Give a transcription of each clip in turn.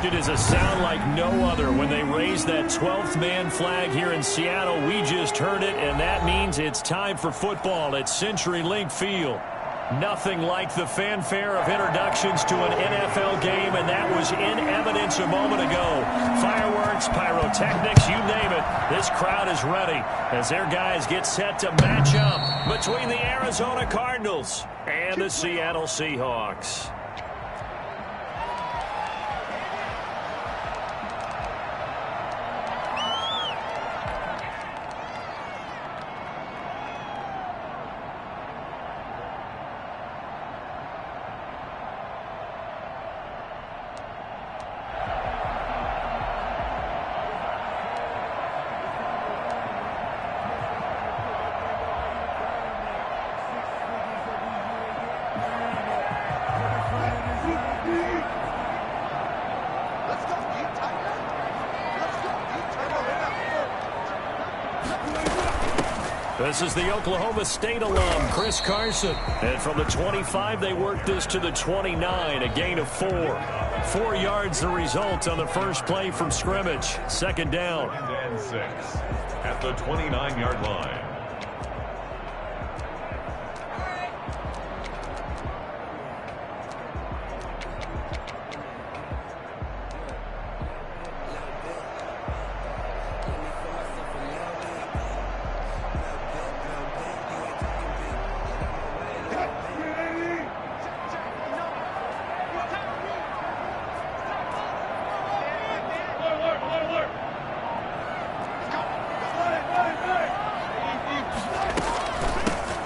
It is a sound like no other when they raise that 12th man flag here in Seattle. We just heard it, and that means it's time for football at CenturyLink Field. Nothing like the fanfare of introductions to an NFL game, and that was in evidence a moment ago. Fireworks, pyrotechnics, you name it. This crowd is ready as their guys get set to match up between the Arizona Cardinals and the Seattle Seahawks. This is the Oklahoma State alum, Chris Carson. And from the 25, they worked this to the 29, a gain of 4. 4 yards the result on the first play from scrimmage. Second down. And 6 at the 29-yard line.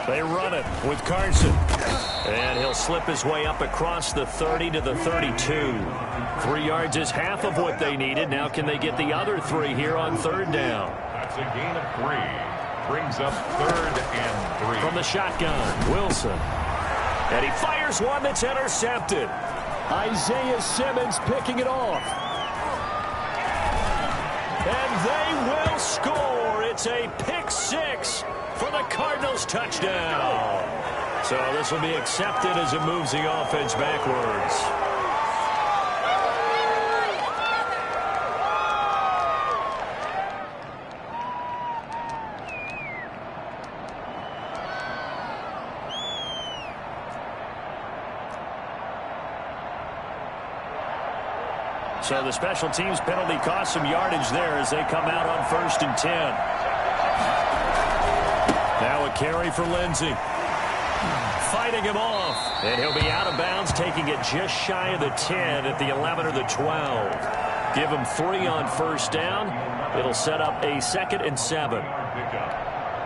They run it with Carson. And he'll slip his way up across the 30 to the 32. 3 yards is half of what they needed. Now can they get the other 3 here on third down? That's a gain of 3. Brings up 3rd and 3. From the shotgun, Wilson. And he fires one that's intercepted. Isaiah Simmons picking it off. And they will score. It's a pick 6 for the Cardinals touchdown. So this will be accepted as it moves the offense backwards. So the special teams penalty cost some yardage there as they come out on 1st and 10. Now a carry for Lindsey. Fighting him off. And he'll be out of bounds, taking it just shy of the 10 at the 11 or the 12. Give him 3 on first down. It'll set up a 2nd and 7.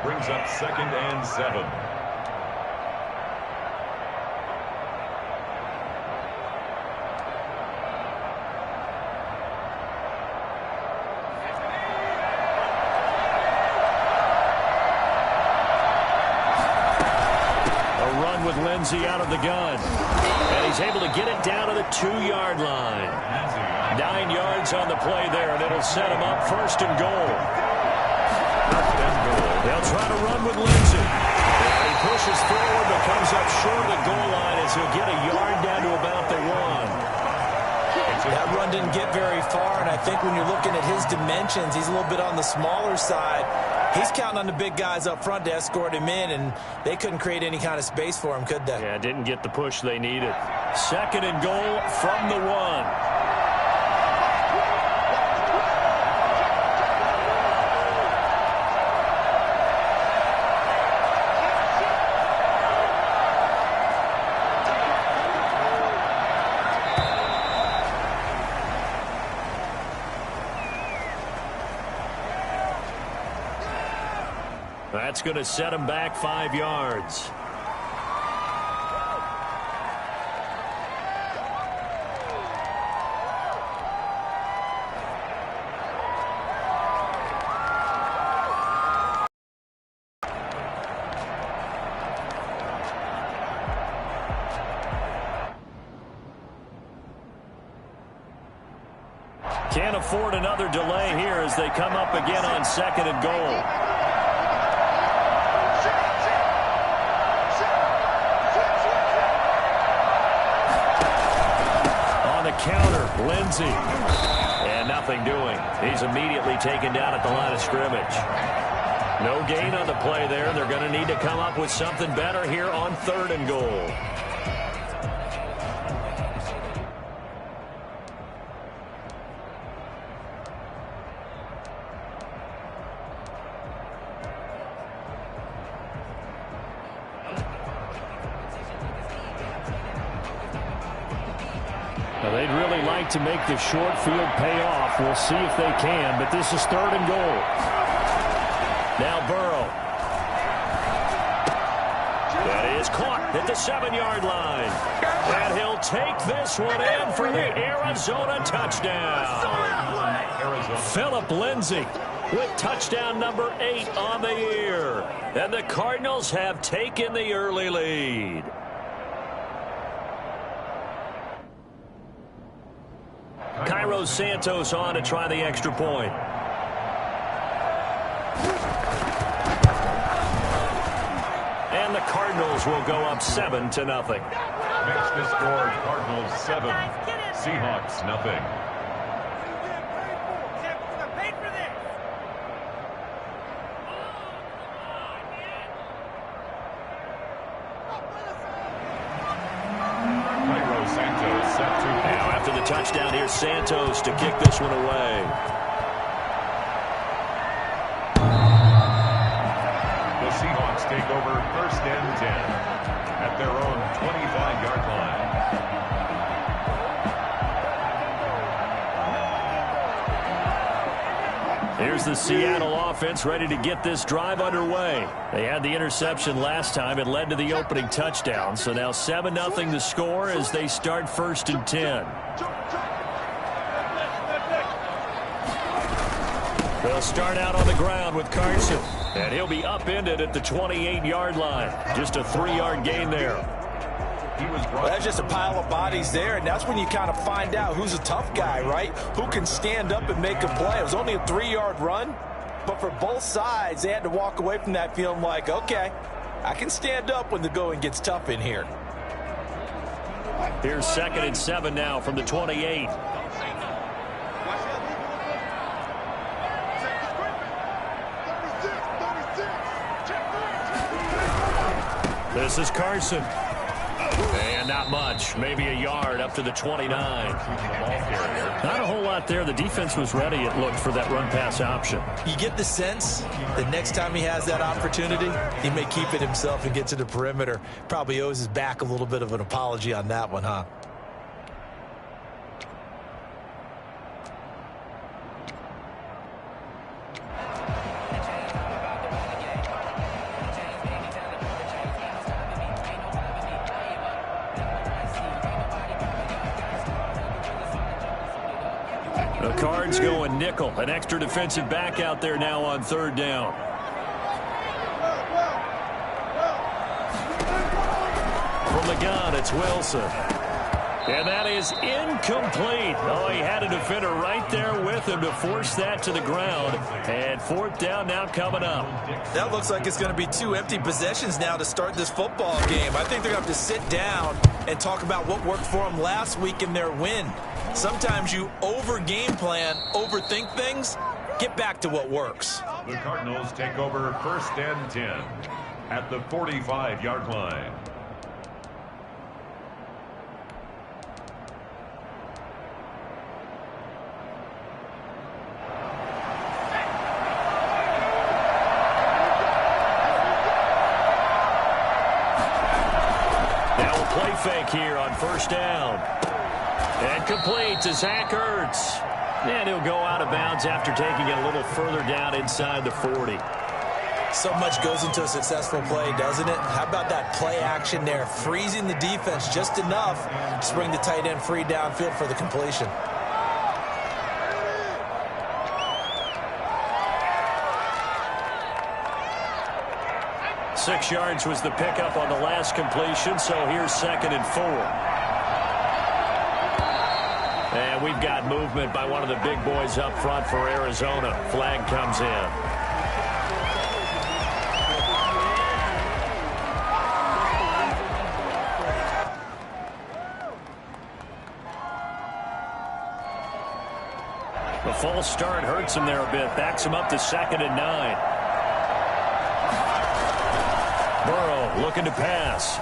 Brings up 2nd and 7. Lindsey out of the gun. And he's able to get it down to the 2-yard line. 9 yards on the play there, and it'll set him up 1st and goal. They'll try to run with Lindsey. And he pushes forward, but comes up short of the goal line as he'll get a yard down to about the 1. That run didn't get very far, and I think when you're looking at his dimensions, he's a little bit on the smaller side. He's counting on the big guys up front to escort him in, and they couldn't create any kind of space for him, could they? Yeah, didn't get the push they needed. 2nd and goal from the 1. That's going to set him back 5 yards. Can't afford another delay here as they come up again on 2nd and goal. counter. Lindsey. And nothing doing. He's immediately taken down at the line of scrimmage. No gain on the play there. They're going to need to come up with something better here on 3rd and goal. Now, they'd really like to make the short field pay off. We'll see if they can, but this is 3rd and goal. Now Burrow. That is caught at the 7-yard line. And he'll take this one in for the Arizona touchdown. Philip Lindsay with touchdown number 8 on the year. And the Cardinals have taken the early lead. Cairo Santos on to try the extra point. And the Cardinals will go up 7-0. Makes the score Cardinals 7, Seahawks nothing. Now after the touchdown, here's Santos to kick this one away. The Seahawks take over 1st and 10 at their own 25-yard line. Here's the Seattle offense ready to get this drive underway. They had the interception last time. It led to the opening touchdown. So now 7-0 the score as they start 1st and 10. They'll start out on the ground with Carson. And he'll be upended at the 28-yard line. Just a 3-yard gain there. Well, that's just a pile of bodies there, and that's when you kind of find out who's a tough guy, right? Who can stand up and make a play. It was only a 3-yard run, but for both sides, they had to walk away from that feeling like, okay, I can stand up when the going gets tough in here. Here's 2nd and 7 now from the 28. This is Carson. And not much. Maybe a yard up to the 29. Not a whole lot there. The defense was ready, it looked, for that run-pass option. You get the sense that next time he has that opportunity, he may keep it himself and get to the perimeter. Probably owes his back a little bit of an apology on that one, huh? The Cards going nickel. An extra defensive back out there now on 3rd down. From the gun, it's Wilson. And that is incomplete. Oh, he had a defender right there with him to force that to the ground. And 4th down now coming up. That looks like it's going to be 2 empty possessions now to start this football game. I think they're going to have to sit down and talk about what worked for them last week in their win. Sometimes you over-game plan, overthink things, get back to what works. The Cardinals take over 1st and 10 at the 45-yard line. Now a play fake here on 1st down. And complete to Zach Ertz. And he'll go out of bounds after taking it a little further down inside the 40. So much goes into a successful play, doesn't it? How about that play action there, freezing the defense just enough to bring the tight end free downfield for the completion. Six yards was the pickup on the last completion, so here's 2nd and 4. And we've got movement by one of the big boys up front for Arizona. Flag comes in. The false start hurts him there a bit. Backs him up to 2nd and 9. Burrow looking to pass.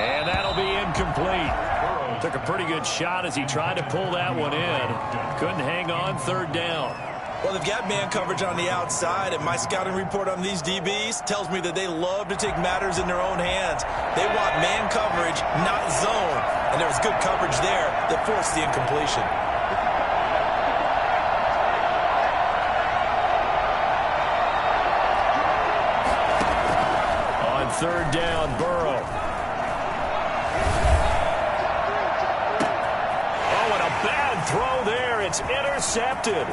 And that'll be incomplete. Took a pretty good shot as he tried to pull that one in. Couldn't hang on 3rd down. Well, they've got man coverage on the outside, and my scouting report on these DBs tells me that they love to take matters in their own hands. They want man coverage, not zone. And there was good coverage there that forced the incompletion. On 3rd down, Burrow. Oh, and a bad throw there. It's intercepted.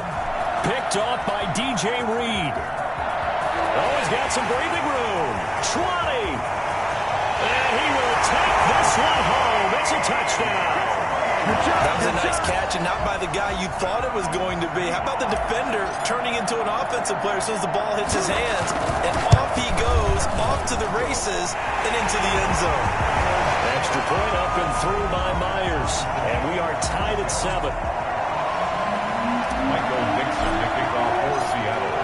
Picked off by DJ Reed. Oh, he's got some breathing room. 20. And he will take this one home. It's a touchdown. That was a nice catch, and not by the guy you thought it was going to be. How about the defender turning into an offensive player as soon as the ball hits his hands? And off he goes, off to the races, and into the end zone. Extra point up and through by Myers. And we are tied at 7.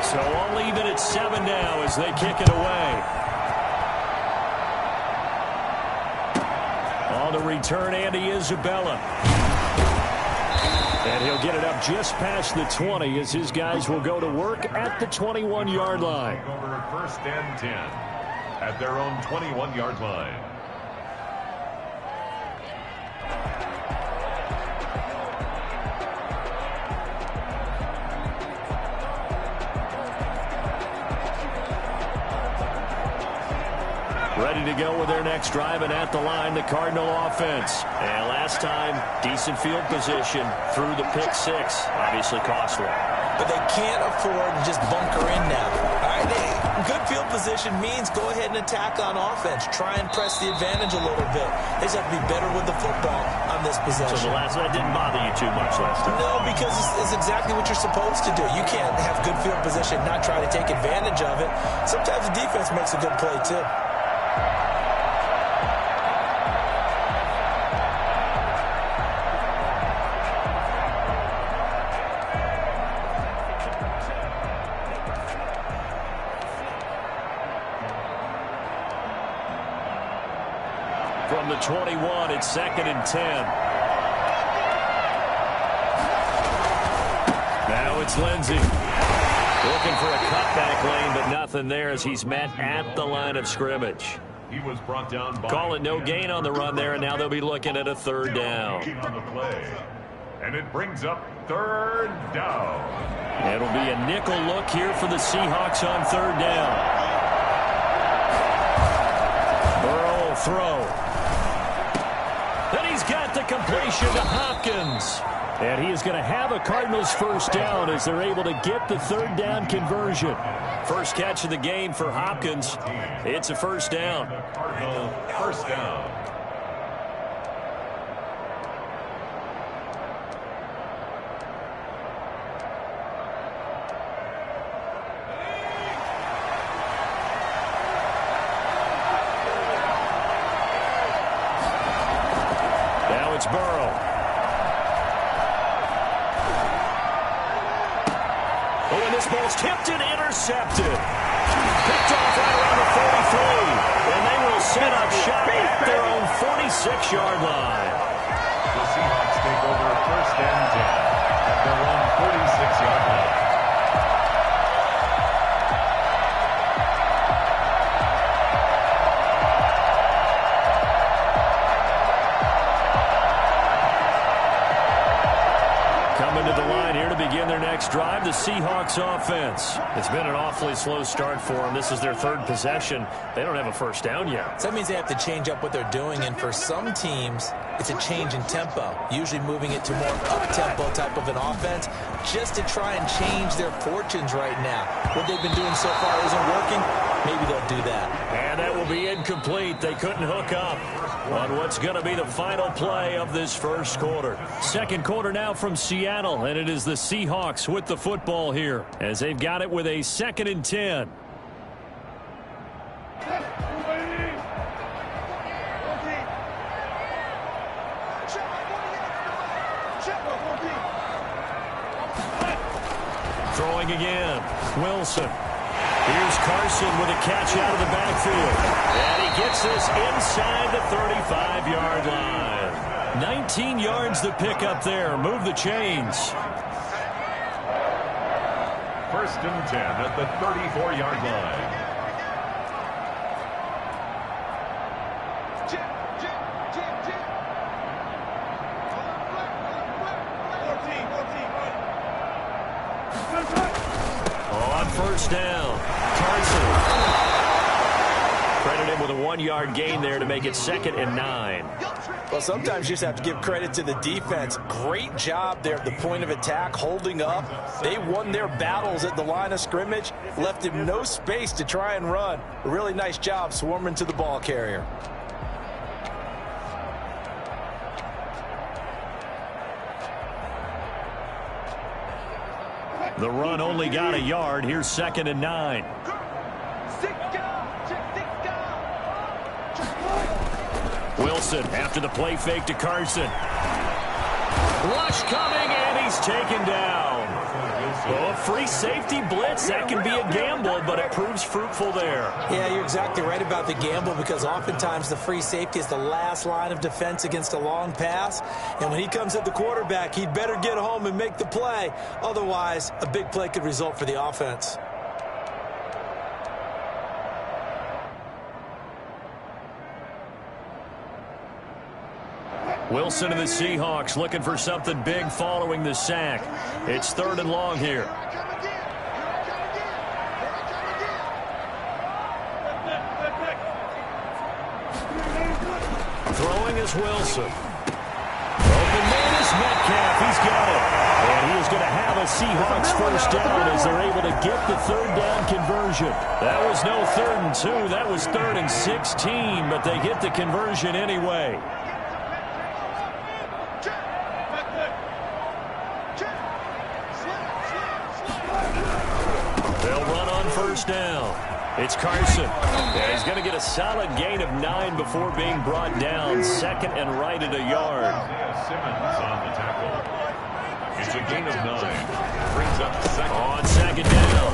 So I'll leave it at 7 now as they kick it away. On the return, Andy Isabella. And he'll get it up just past the 20 as his guys will go to work at the 21-yard line. Over 1st and 10 at their own 21-yard line. Ready to go with their next drive, and at the line, the Cardinal offense. And last time, decent field position through the pick 6. Obviously costly. But they can't afford to just bunker in now. All right, good field position means go ahead and attack on offense. Try and press the advantage a little bit. They just have to be better with the football on this possession. So the last one didn't bother you too much last time? No, because it's exactly what you're supposed to do. You can't have good field position, not try to take advantage of it. Sometimes the defense makes a good play, too. From the 21, it's 2nd and 10. Now it's Lindsey. Looking for a cutback lane, but nothing there as he's met at the line of scrimmage. He was brought down by Call it no gain on the run there, and now they'll be looking at a 3rd down. on the play. And it brings up 3rd down. It'll be a nickel look here for the Seahawks on 3rd down. Burrow will throw. And he's got the completion to Hopkins. And he is going to have a Cardinals 1st down as they're able to get the 3rd down conversion. First catch of the game for Hopkins. It's a 1st down. Cardinal 1st down. Now it's Burrow. Oh, and this ball's tipped and intercepted. Picked off right around the 43. And they will set up shop at their own 46-yard line. The Seahawks take over 1st and 10 at their own 46-yard line. Coming to the line here to begin their next drive, the Seahawks offense. It's been an awfully slow start for them. This is their 3rd possession. They don't have a 1st down yet. So that means they have to change up what they're doing, and for some teams, it's a change in tempo, usually moving it to more up-tempo type of an offense, just to try and change their fortunes right now. What they've been doing so far isn't working. Maybe they'll do that. And that will be incomplete. They couldn't hook up on what's going to be the final play of this 1st quarter. 2nd quarter now from Seattle, and it is the Seahawks with the football here as they've got it with a 2nd and 10. Throwing again. Wilson. Here's Carson with a catch out of the backfield. And he gets this inside the 35-yard line. 19 yards to pick up there. Move the chains. First and 10 at the 34-yard line. On first down, Carson. Credit him with a 1-yard gain there to make it 2nd and 9. Well, sometimes you just have to give credit to the defense. Great job there at the point of attack, holding up. They won their battles at the line of scrimmage, left him no space to try and run. A really nice job swarming to the ball carrier. The run only got a yard. Here's 2nd and 9. Wilson after the play fake to Carson. Rush coming, and he's taken down. Well, a free safety blitz, that can be a gamble, but it proves fruitful there. Yeah, you're exactly right about the gamble, because oftentimes the free safety is the last line of defense against a long pass. And when he comes at the quarterback, he'd better get home and make the play. Otherwise, a big play could result for the offense. Wilson and the Seahawks looking for something big following the sack. It's 3rd and long here. Throwing is Wilson. Open man is Metcalf. He's got it. And he is going to have a Seahawks first down as they're able to get the 3rd down conversion. That was no 3rd and 2. That was 3rd and 16, but they get the conversion anyway. First down. It's Carson. And he's going to get a solid gain of 9 before being brought down. 2nd and right at a yard. Simmons on the tackle. It's a gain of 9. Brings up 2nd. On 2nd down.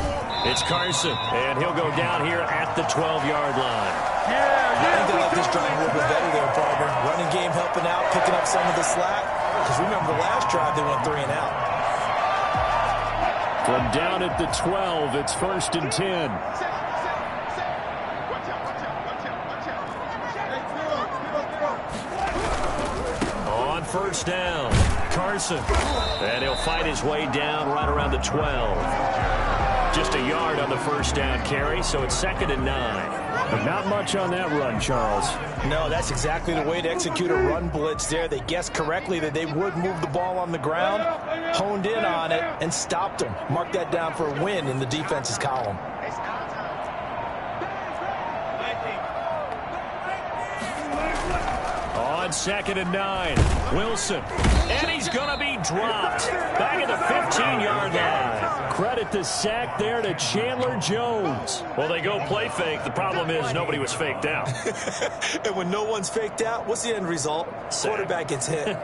It's Carson. And he'll go down here at the 12-yard line. I think they like this drive a little bit better there, partner. Running game helping out, picking up some of the slack. Because remember, the last drive they went 3 and out. From down at the 12, it's 1st and 10. On first down, Carson. And he'll fight his way down right around the 12. Just a yard on the first down carry, so it's 2nd and 9. But not much on that run, Charles. No, that's exactly the way to execute a run blitz there. They guessed correctly that they would move the ball on the ground, honed in on it, and stopped them. Mark that down for a win in the defense's column. On 2nd and 9, Wilson. And he's going to be dropped back at the 15-yard line. Credit the sack there to Chandler Jones. Well, they go play fake. The problem is nobody was faked out. And when no one's faked out, what's the end result? Sack. Quarterback gets hit.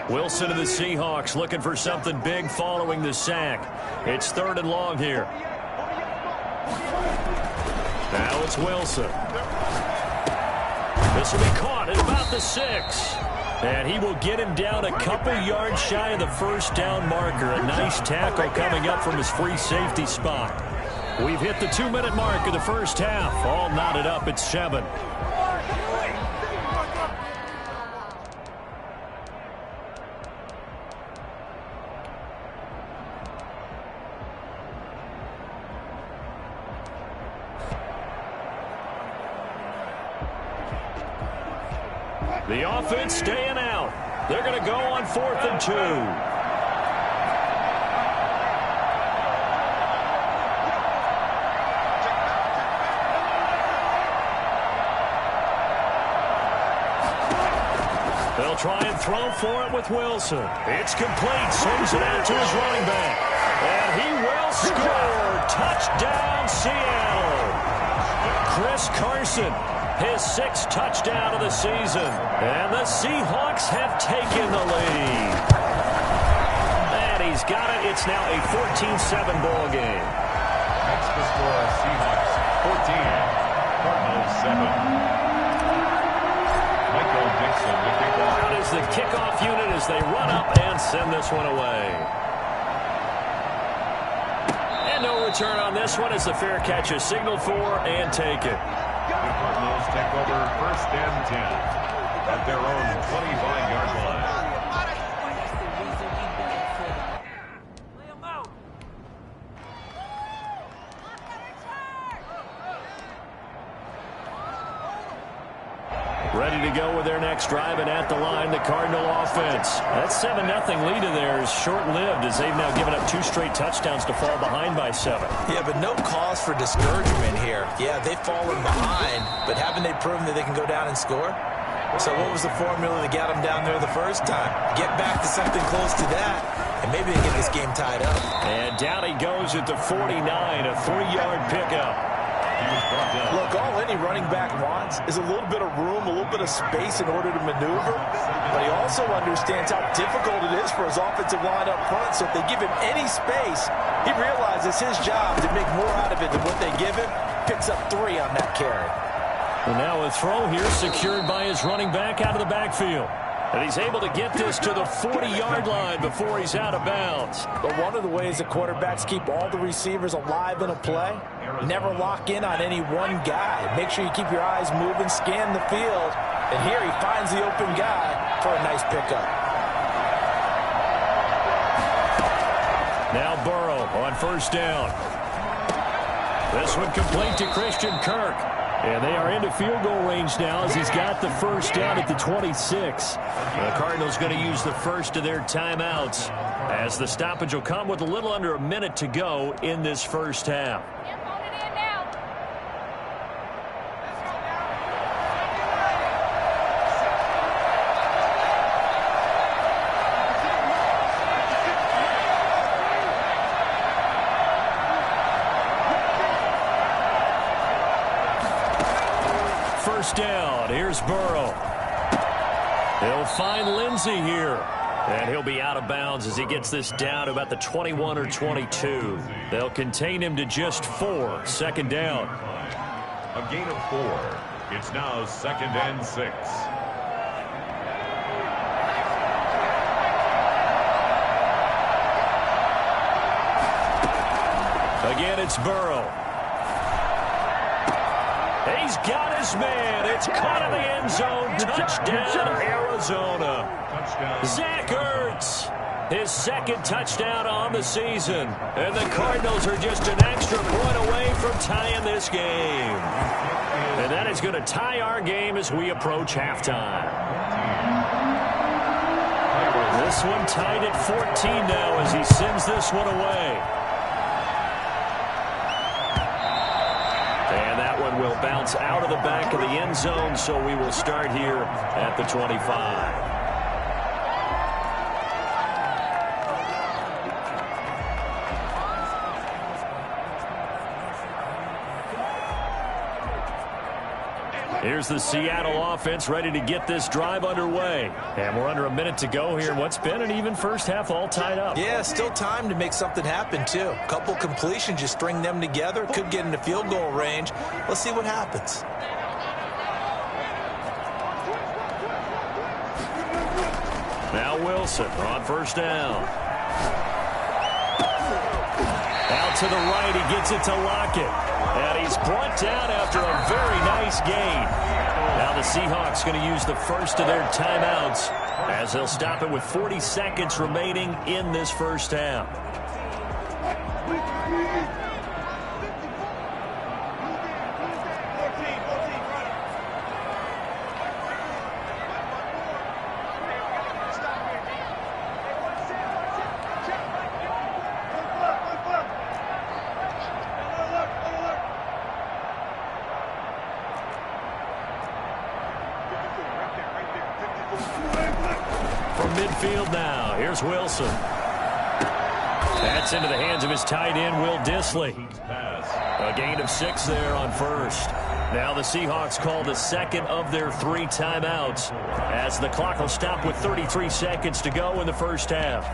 Wilson and the Seahawks looking for something big following the sack. It's 3rd and long here. Now it's Wilson. This will be caught at about the 6. And he will get him down a couple yards shy of the first down marker. A nice tackle coming up from his free safety spot. We've hit the 2-minute mark of the first half. All knotted up at 7. The offense staying out. They're going to go on 4th and 2. They'll try and throw for it with Wilson. It's complete. Swings it out to his running back. And he will score. Touchdown, Seattle. Chris Carson. His 6th touchdown of the season. And the Seahawks have taken the lead. And he's He's got it. It's now a 14-7 ball game. Next to score, Seahawks 14, Cardinals 7. Michael Dixon to kick off. Out is the kickoff unit as they run up and send this one away. And no return on this one as the fair catch is signaled for and taken. The Cardinals take over 1st and 10 at their own 25-yard line. Ready to go with their next drive, and at the line, the Cardinal offense. That 7-0 lead of theirs short-lived as they've now given up 2 straight touchdowns to fall behind by 7. Yeah, but no cause for discouragement here. Yeah, they've fallen behind, but haven't they proven that they can go down and score? So what was the formula that got them down there the first time? Get back to something close to that, and maybe they get this game tied up. And down he goes at the 49, a 3-yard pickup. Look, all any running back wants is a little bit of room, a little bit of space in order to maneuver. But he also understands how difficult it is for his offensive line up front. So if they give him any space, he realizes his job to make more out of it than what they give him. Picks up 3 on that carry. And now a throw here secured by his running back out of the backfield. And he's able to get this to the 40-yard line before he's out of bounds. But one of the ways that quarterbacks keep all the receivers alive in a play, never lock in on any one guy. Make sure you keep your eyes moving, scan the field. And here he finds the open guy for a nice pickup. Now Burrow on 1st down. This one complete to Christian Kirk. And they are into field goal range now as he's got the 1st down at the 26. The Cardinals going to use the first of their timeouts as the stoppage will come with a little under a minute to go in this first half. Down. Here's Burrow. He'll find Lindsey here. And he'll be out of bounds as he gets this down to about the 21 or 22. They'll contain him to just 4. 2nd down. A gain of 4. It's now 2nd and 6. Again, it's Burrow. He's got his man. It's caught in the end zone. Touchdown, Arizona. Zach Ertz, his 2nd touchdown on the season. And the Cardinals are just an extra point away from tying this game. And that is going to tie our game as we approach halftime. This one tied at 14 now as he sends this one away. Will bounce out of the back of the end zone, so we will start here at the 25. Here's the Seattle offense ready to get this drive underway. And we're under a minute to go here. What's been an even first half all tied up. Yeah, still time to make something happen, too. A couple completions, you string them together, could get into field goal range. Let's see what happens. Now Wilson on 1st down. Out to the right, he gets it to Lockett. And he's brought down after a very nice gain. Now the Seahawks going to use the first of their timeouts as they'll stop it with 40 seconds remaining in this first half. Midfield now. Here's Wilson. That's into the hands of his tight end, Will Dissly. A gain of 6 there on 1st. Now the Seahawks call the 2nd of their 3 timeouts as the clock will stop with 33 seconds to go in the first half.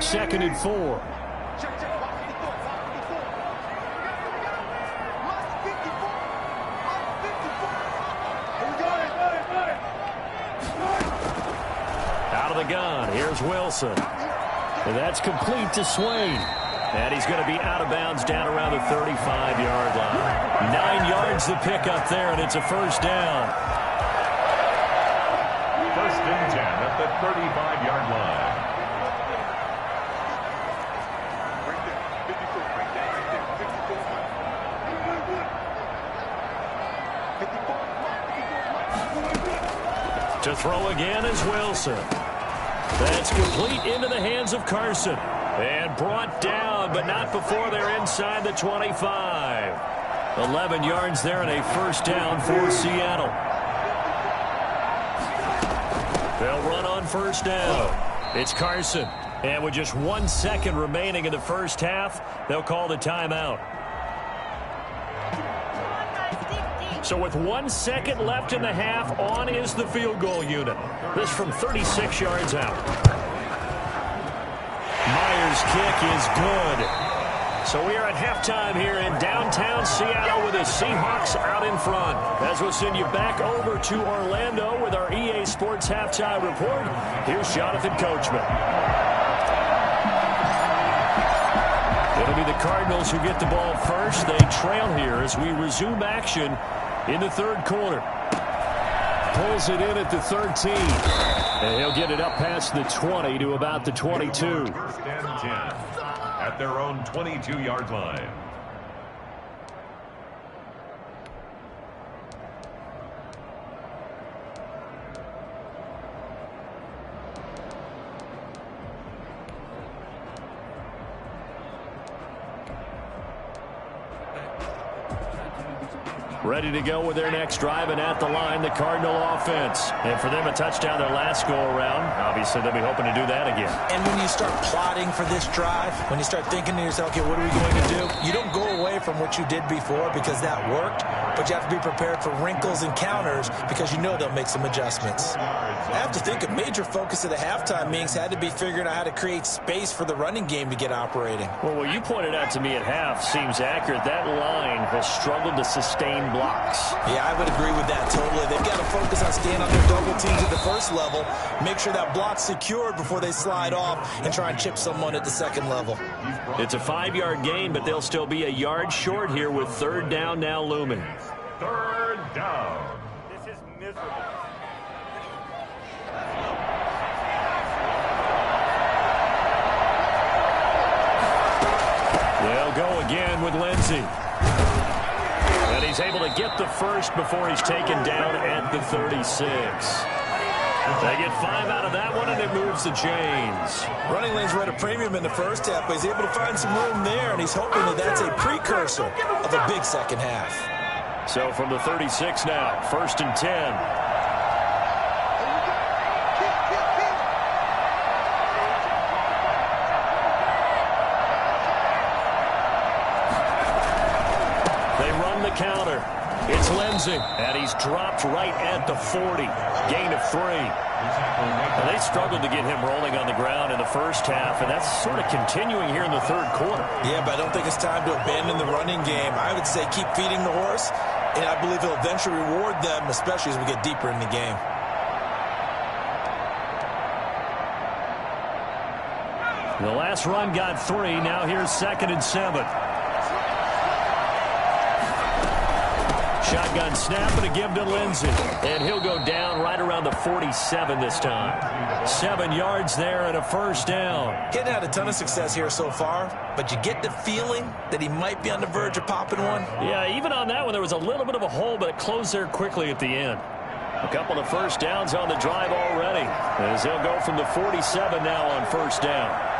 2nd and 4. Out of the gun, here's Wilson. And that's complete to Swain. And he's going to be out of bounds down around the 35-yard line. 9 yards the pickup there, and it's a first down. First and 10 at the 35-yard line. To throw again is Wilson. That's complete into the hands of Carson. And brought down, but not before they're inside the 25. 11 yards there and a first down for Seattle. They'll run on first down. It's Carson. And with just 1 second remaining in the first half, they'll call the timeout. So with 1 second left in the half, on is the field goal unit. This from 36 yards out. Myers' kick is good. So we are at halftime here in downtown Seattle with the Seahawks out in front. As we'll send you back over to Orlando with our EA Sports Halftime Report, here's Jonathan Coachman. It'll be the Cardinals who get the ball first. They trail here as we resume action in the third quarter. Pulls it in at the 13. And he'll get it up past the 20 to about the 22. First and 10 at their own 22-yard line. Ready to go with their next drive, and at the line, the Cardinal offense. And for them, a touchdown their last go-around. Obviously, they'll be hoping to do that again. And when you start plotting for this drive, when you start thinking to yourself, okay, what are we going to do? You don't go away from what you did before because that worked, but you have to be prepared for wrinkles and counters because you know they'll make some adjustments. I have to think a major focus of the halftime meetings had to be figuring out how to create space for the running game to get operating. Well, what you pointed out to me at half seems accurate. That line has struggled to sustain blocks. Yeah, I would agree with that totally. They've got to focus on staying on their double teams at the first level, make sure that block's secured before they slide off and try and chip someone at the second level. It's a 5-yard gain, but they'll still be a yard short here with third down now looming. Third down. This is miserable. They'll go again with Lindsey. And he's able to get the first before he's taken down at the 36. They get 5 out of that one, and it moves the chains. Running lanes were at a premium in the first half, but he's able to find some room there, and he's hoping that that's a precursor of a big second half. So from the 36 now, first and 10. Counter. It's Lindsey, and he's dropped right at the 40. Gain of 3. And they struggled to get him rolling on the ground in the first half, and that's sort of continuing here in the third quarter. Yeah, but I don't think it's time to abandon the running game. I would say keep feeding the horse, and I believe he'll eventually reward them, especially as we get deeper in the game. The last run got 3. Now here's 2nd and 7. Shotgun snap and a give to Lindsey. And he'll go down right around the 47 this time. 7 yards there and a first down. He hadn't had a ton of success here so far, but you get the feeling that he might be on the verge of popping one. Yeah, even on that one, there was a little bit of a hole, but it closed there quickly at the end. A couple of first downs on the drive already, as he'll go from the 47 now on first down.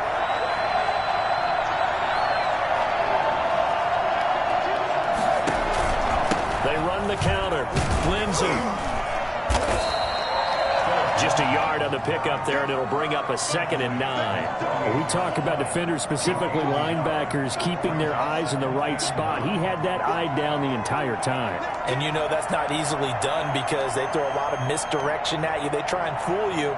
The counter. Lindsey. Just a yard on the pickup there, and it'll bring up a 2nd and 9. We talk about defenders, specifically linebackers, keeping their eyes in the right spot. He had that eye down the entire time. And you know that's not easily done because they throw a lot of misdirection at you. They try and fool you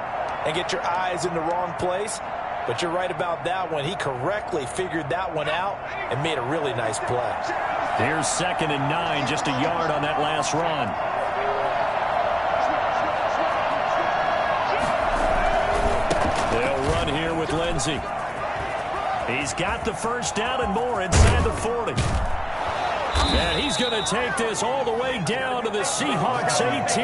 and get your eyes in the wrong place. But you're right about that one. He correctly figured that one out and made a really nice play. Here's 2nd and 9, just a yard on that last run. They'll run here with Lindsey. He's got the first down and more inside the 40. And he's going to take this all the way down to the Seahawks 18.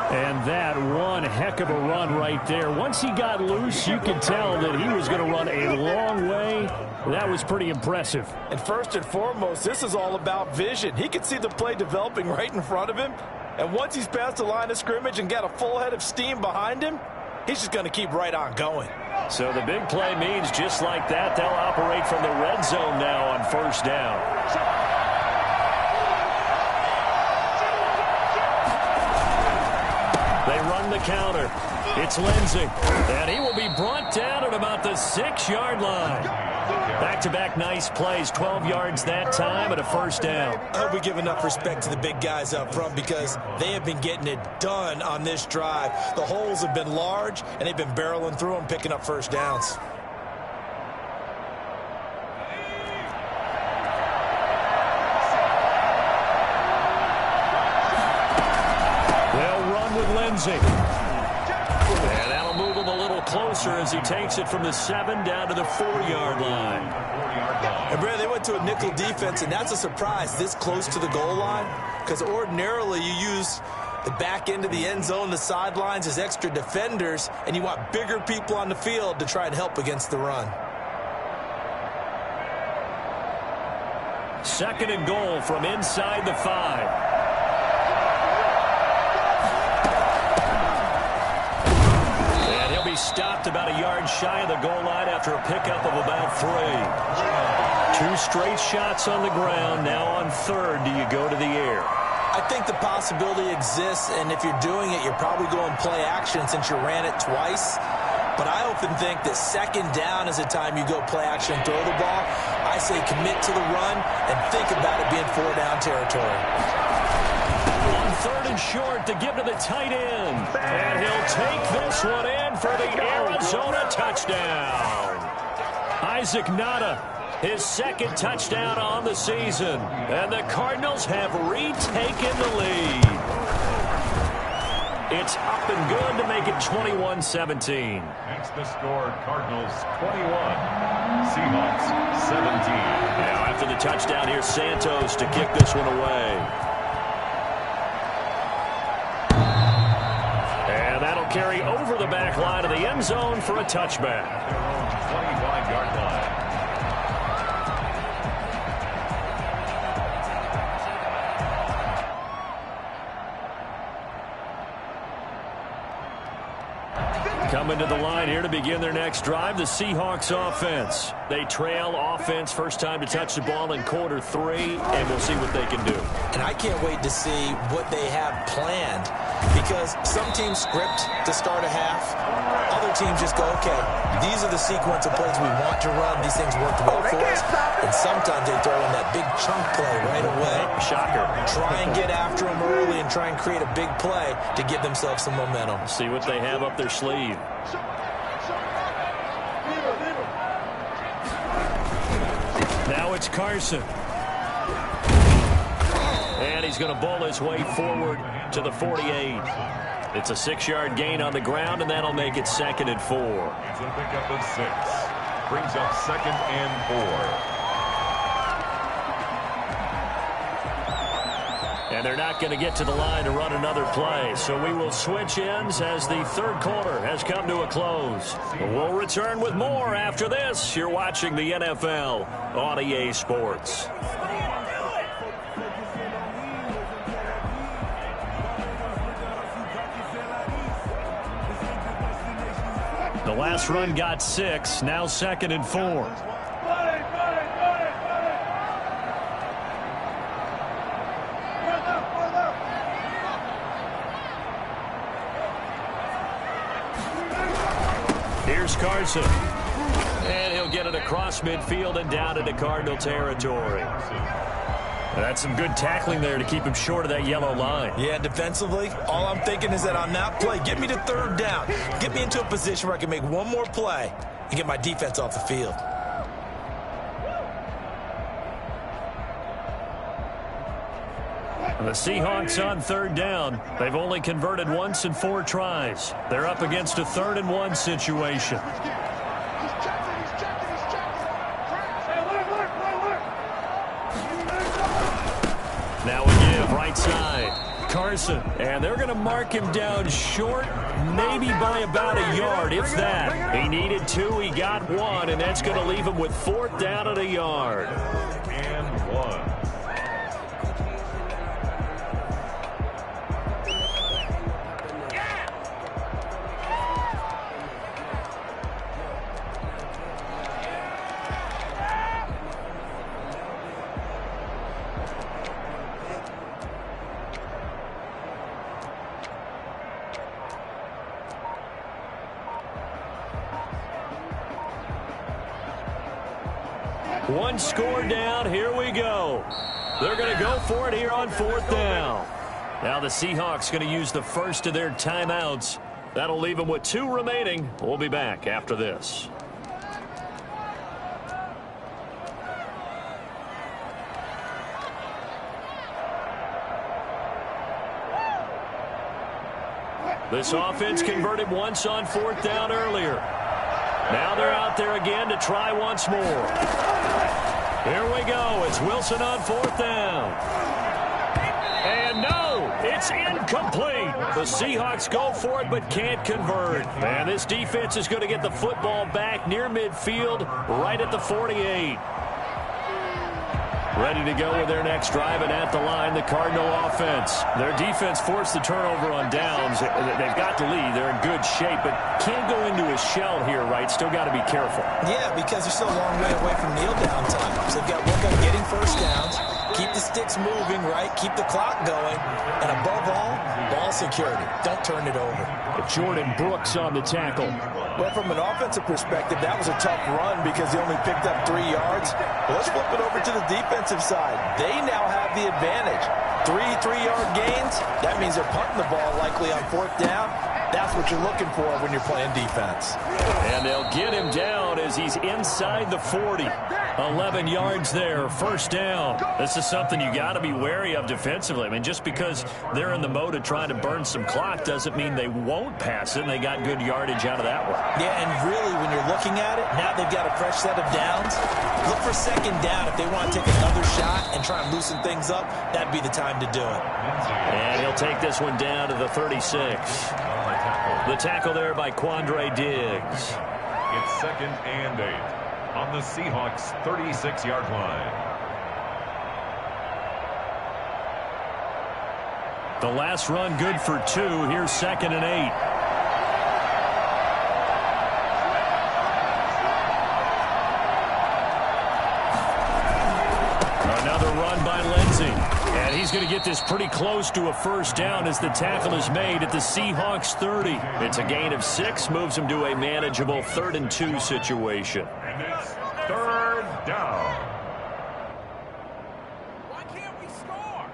And that one heck of a run right there. Once he got loose, you could tell that he was going to run a long way. That was pretty impressive. And first and foremost, this is all about vision. He could see the play developing right in front of him. And once he's past the line of scrimmage and got a full head of steam behind him, he's just going to keep right on going. So the big play means just like that, they'll operate from the red zone now on first down. They run the counter. It's Lindsey. And he will be brought down at about the 6-yard line. Back-to-back nice plays, 12 yards that time and a first down. I hope we give enough respect to the big guys up front because they have been getting it done on this drive. The holes have been large, and they've been barreling through them, picking up first downs. They'll run with Lindsey. And that'll move him a little closer as he takes it from the 7 down to the 4-yard line. And Brad, they went to a nickel defense, and that's a surprise this close to the goal line because ordinarily you use the back end of the end zone, the sidelines as extra defenders, and you want bigger people on the field to try and help against the run. 2nd and goal from inside the 5. Stopped about a yard shy of the goal line after a pickup of about 3. 2 straight shots on the ground. Now on 3rd, do you go to the air? I think the possibility exists, and if you're doing it, you're probably going play action since you ran it twice. But I often think that 2nd down is the time you go play action and throw the ball. I say commit to the run and think about it being 4-down territory. 3rd and short to give to the tight end. And he'll take this one in for the Arizona touchdown. Isaac Nada, his 2nd touchdown on the season. And the Cardinals have retaken the lead. It's up and good to make it 21-17. That's the score. Cardinals 21, Seahawks 17. Now after the touchdown, here's Santos to kick this one away. Carry over the back line of the end zone for a touchback. 25-yard line. Coming to the line here to begin their next drive, the Seahawks offense. They trail offense first time to touch the ball in quarter 3, and we'll see what they can do. And I can't wait to see what they have planned because some teams script to start a half. Other teams just go, okay, these are the sequence of plays we want to run. These things worked well for us. And sometimes they throw in that big chunk play right away. Shocker. Try and get after them early and try and create a big play to give themselves some momentum. See what they have up their sleeve. Now it's Carson. And he's going to bowl his way forward to the 48. It's a 6-yard gain on the ground, and that'll make it 2nd and 4. He's going to pick up the 6. Brings up 2nd and 4. And they're not going to get to the line to run another play. So we will switch ends as the 3rd quarter has come to a close. We'll return with more after this. You're watching the NFL on EA Sports. The last run got 6, now 2nd and 4. Here's Carson. And he'll get it across midfield and down into Cardinal territory. That's some good tackling there to keep him short of that yellow line. Yeah, defensively, all I'm thinking is that on that play, get me to 3rd down. Get me into a position where I can make one more play and get my defense off the field. The Seahawks on third down. They've only converted once in 4 tries. They're up against a 3rd and 1 situation. Now we give right side. Carson. And they're going to mark him down short, maybe by about a yard, if that. He needed 2, he got 1, and that's going to leave him with 4th down and a yard. And 1. One score down. Here we go. They're going to go for it here on 4th down. Now the Seahawks going to use the first of their timeouts. That'll leave them with 2 remaining. We'll be back after this. This offense converted once on 4th down earlier. Now they're out there again to try once more. Here we go. It's Wilson on 4th down. And no, it's incomplete. The Seahawks go for it but can't convert. And this defense is going to get the football back near midfield, right at the 48. Ready to go with their next drive, and at the line, the Cardinal offense. Their defense forced the turnover on downs. They've got the lead. They're in good shape, but can't go into a shell here, right? Still got to be careful. Yeah, because they're still a long way away from kneel down time. So they've got to work on getting first downs, keep the sticks moving, right? Keep the clock going, and above all, ball security. Don't turn it over. Jordan Brooks on the tackle. Well, from an offensive perspective, that was a tough run because he only picked up 3 yards. But let's flip it over to the defensive side. They now have the advantage. 3 3-yard gains. That means they're punting the ball likely on 4th down. That's what you're looking for when you're playing defense. And they'll get him down as he's inside the 40. 11 yards there, 1st down. This is something you got to be wary of defensively. I mean, just because they're in the mode of trying to burn some clock doesn't mean they won't pass it, and they got good yardage out of that one. Yeah, and really, when you're looking at it, now they've got a fresh set of downs. Look for 2nd down. If they want to take another shot and try and loosen things up, that'd be the time to do it. And he'll take this one down to the 36. The tackle there by Quandre Diggs. It's 2nd and 8 on the Seahawks' 36-yard line. The last run good for 2. Here's 2nd and 8. Another run by Lindsey. And he's going to get this pretty close to a 1st down as the tackle is made at the Seahawks 30. It's a gain of 6, moves him to a manageable 3rd and 2 situation. And it's 3rd down. Why can't we score?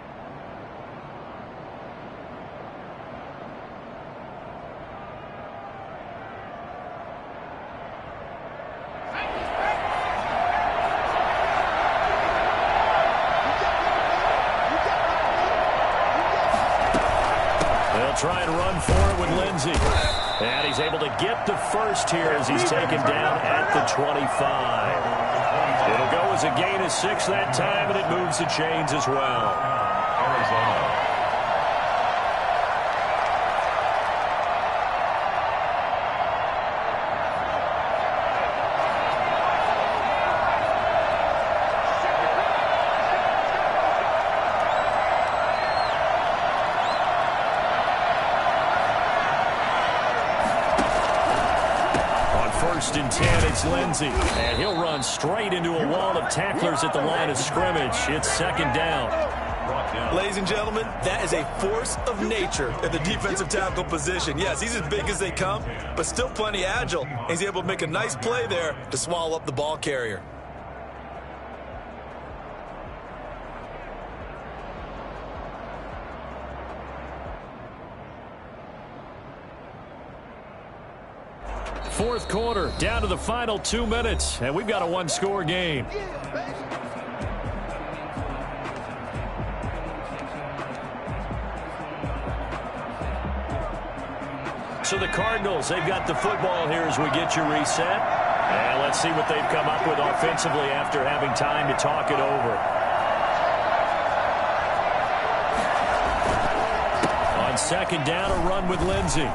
They'll try and run for it with Lindsey. And he's able to get the first here as he's taken down at the 25. It'll go as a gain of 6 that time, and it moves the chains as well. Arizona. And 10, it's Lindsey. And he'll run straight into a wall of tacklers at the line of scrimmage. It's 2nd down. Ladies and gentlemen, that is a force of nature at the defensive tackle position. Yes, he's as big as they come, but still plenty agile. He's able to make a nice play there to swallow up the ball carrier. fourth quarter, down to the final 2 minutes, and we've got a one-score game. So the Cardinals, they've got the football here as we get you reset. And let's see what they've come up with offensively after having time to talk it over. On second down, a run with Lindsey.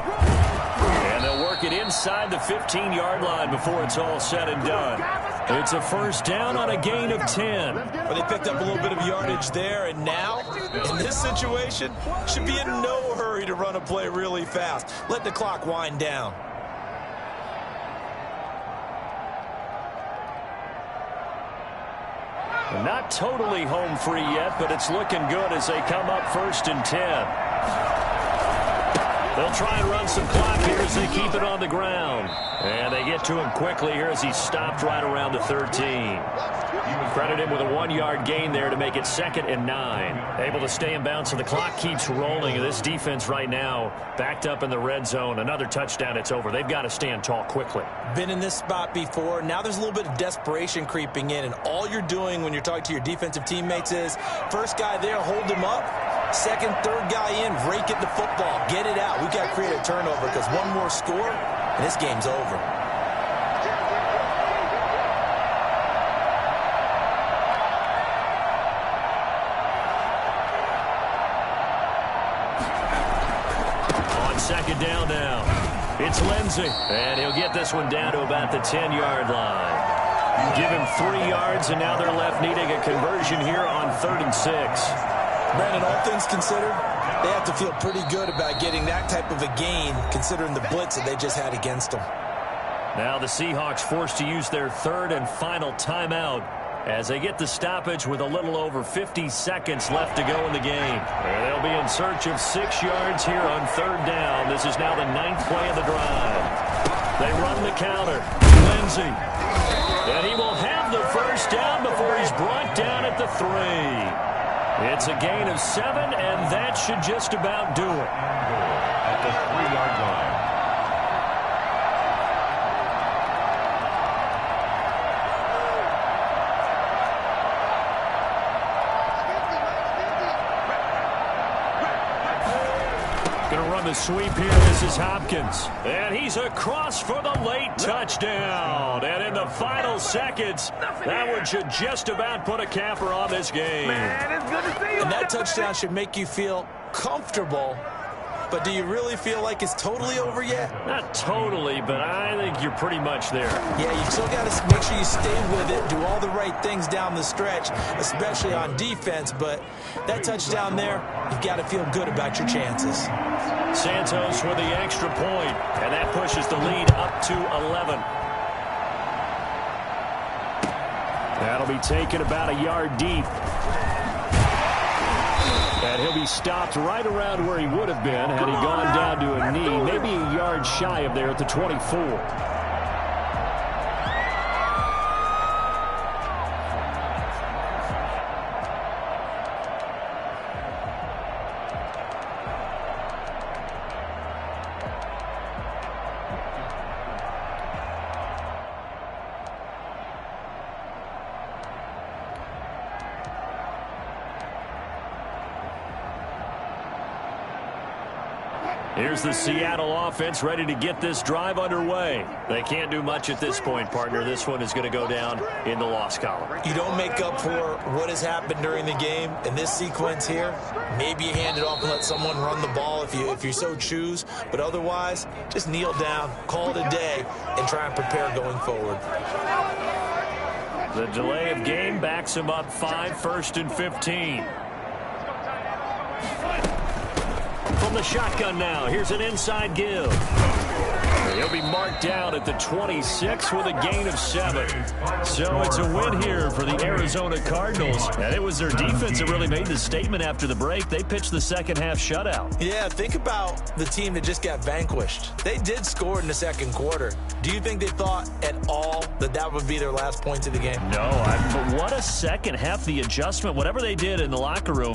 And they'll work it inside the 15-yard line before it's all said and done. It's a first down on a gain of 10. Well, they picked up a little bit of yardage there, and now, in this situation, should be in no hurry to run a play really fast. Let the clock wind down. Not totally home free yet, but it's looking good as they come up first and 10. They'll try and run some clock here as they keep it on the ground. And they get to him quickly here as he stopped right around the 13. Credit him with a 1-yard gain there to make it 2nd and 9. Able to stay in bounds, so the clock keeps rolling. This defense right now backed up in the red zone. Another touchdown, it's over. They've got to stand tall quickly. Been in this spot before. Now there's a little bit of desperation creeping in, and all you're doing when you're talking to your defensive teammates is first guy there, hold him up. Second, third guy in, rake at the football. Get it out. We've got to create a turnover because one more score, and this game's over. Second down now. It's Lindsey, and he'll get this one down to about the 10-yard line. Give him 3 yards, and now they're left needing a conversion here on 3rd and 6. Brandon, all things considered, they have to feel pretty good about getting that type of a gain, considering the blitz that they just had against them. Now the Seahawks forced to use their 3rd and final timeout as they get the stoppage with a little over 50 seconds left to go in the game. And they'll be in search of 6 yards here on 3rd down. This is now the 9th play of the drive. They run the counter. Lindsey. And he will have the first down before he's brought down at the 3. It's a gain of 7, and that should just about do it. At the 3-yard line. The sweep here, this is Hopkins. And he's across for the late touchdown. And in the final seconds, that one should just about put a capper on this game. Man, it's good to see you. And that touchdown should make you feel comfortable. But do you really feel like it's totally over yet? Not totally, but I think you're pretty much there. Yeah, you still got to make sure you stay with it, do all the right things down the stretch, especially on defense. But that touchdown there, you've got to feel good about your chances. Santos with the extra point, and that pushes the lead up to 11. That'll be taken about a yard deep. And he'll be stopped right around where he would have been had he gone down to a knee, maybe a yard shy of there at the 24. Here's the Seattle offense ready to get this drive underway. They can't do much at this point, partner. This one is going to go down in the loss column. You don't make up for what has happened during the game in this sequence here. Maybe you hand it off and let someone run the ball if you so choose. But otherwise, just kneel down, call it a day, and try and prepare going forward. The delay of game backs him up 5, 1st and 15. From the shotgun now, here's an inside give. He'll be marked down at the 26 with a gain of 7. So it's a win here for the Arizona Cardinals. And it was their defense that really made the statement after the break. They pitched the second half shutout. Yeah, think about the team that just got vanquished. They did score in the second quarter. Do you think they thought at all that that would be their last points of the game? No, but what a second half, the adjustment, whatever they did in the locker room.